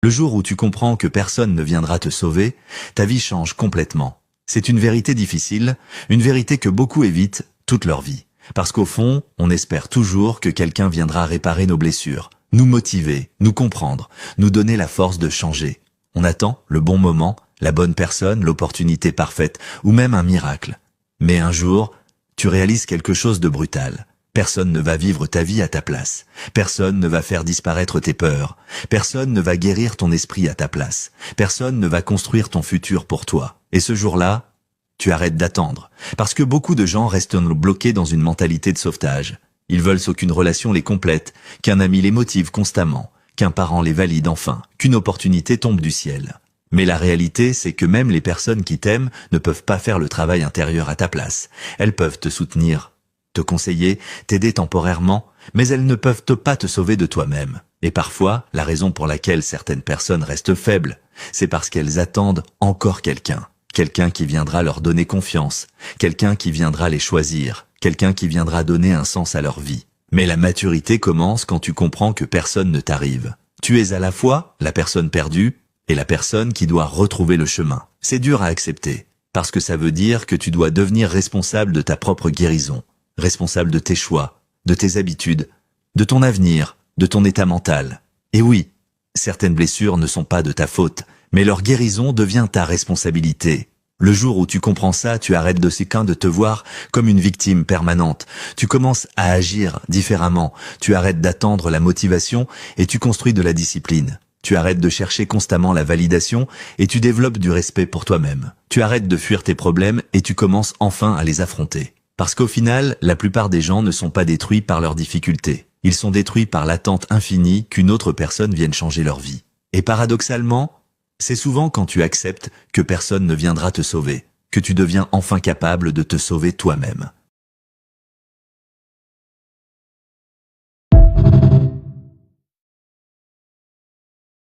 Le jour où tu comprends que personne ne viendra te sauver, ta vie change complètement. C'est une vérité difficile, une vérité que beaucoup évitent toute leur vie. Parce qu'au fond, on espère toujours que quelqu'un viendra réparer nos blessures, nous motiver, nous comprendre, nous donner la force de changer. On attend le bon moment, la bonne personne, l'opportunité parfaite, ou même un miracle. Mais un jour, tu réalises quelque chose de brutal. Personne ne va vivre ta vie à ta place. Personne ne va faire disparaître tes peurs. Personne ne va guérir ton esprit à ta place. Personne ne va construire ton futur pour toi. Et ce jour-là, tu arrêtes d'attendre. Parce que beaucoup de gens restent bloqués dans une mentalité de sauvetage. Ils veulent qu'une relation les complète, qu'un ami les motive constamment, qu'un parent les valide enfin, qu'une opportunité tombe du ciel. Mais la réalité, c'est que même les personnes qui t'aiment ne peuvent pas faire le travail intérieur à ta place. Elles peuvent te soutenir, te conseiller, t'aider temporairement, mais elles ne peuvent pas te sauver de toi-même. Et parfois, la raison pour laquelle certaines personnes restent faibles, c'est parce qu'elles attendent encore quelqu'un. Quelqu'un qui viendra leur donner confiance, quelqu'un qui viendra les choisir, quelqu'un qui viendra donner un sens à leur vie. Mais la maturité commence quand tu comprends que personne ne t'arrive. Tu es à la fois la personne perdue et la personne qui doit retrouver le chemin. C'est dur à accepter, parce que ça veut dire que tu dois devenir responsable de ta propre guérison. Responsable de tes choix, de tes habitudes, de ton avenir, de ton état mental. Et oui, certaines blessures ne sont pas de ta faute, mais leur guérison devient ta responsabilité. Le jour où tu comprends ça, tu arrêtes de te voir comme une victime permanente. Tu commences à agir différemment. Tu arrêtes d'attendre la motivation et tu construis de la discipline. Tu arrêtes de chercher constamment la validation et tu développes du respect pour toi-même. Tu arrêtes de fuir tes problèmes et tu commences enfin à les affronter. Parce qu'au final, la plupart des gens ne sont pas détruits par leurs difficultés. Ils sont détruits par l'attente infinie qu'une autre personne vienne changer leur vie. Et paradoxalement, c'est souvent quand tu acceptes que personne ne viendra te sauver, que tu deviens enfin capable de te sauver toi-même.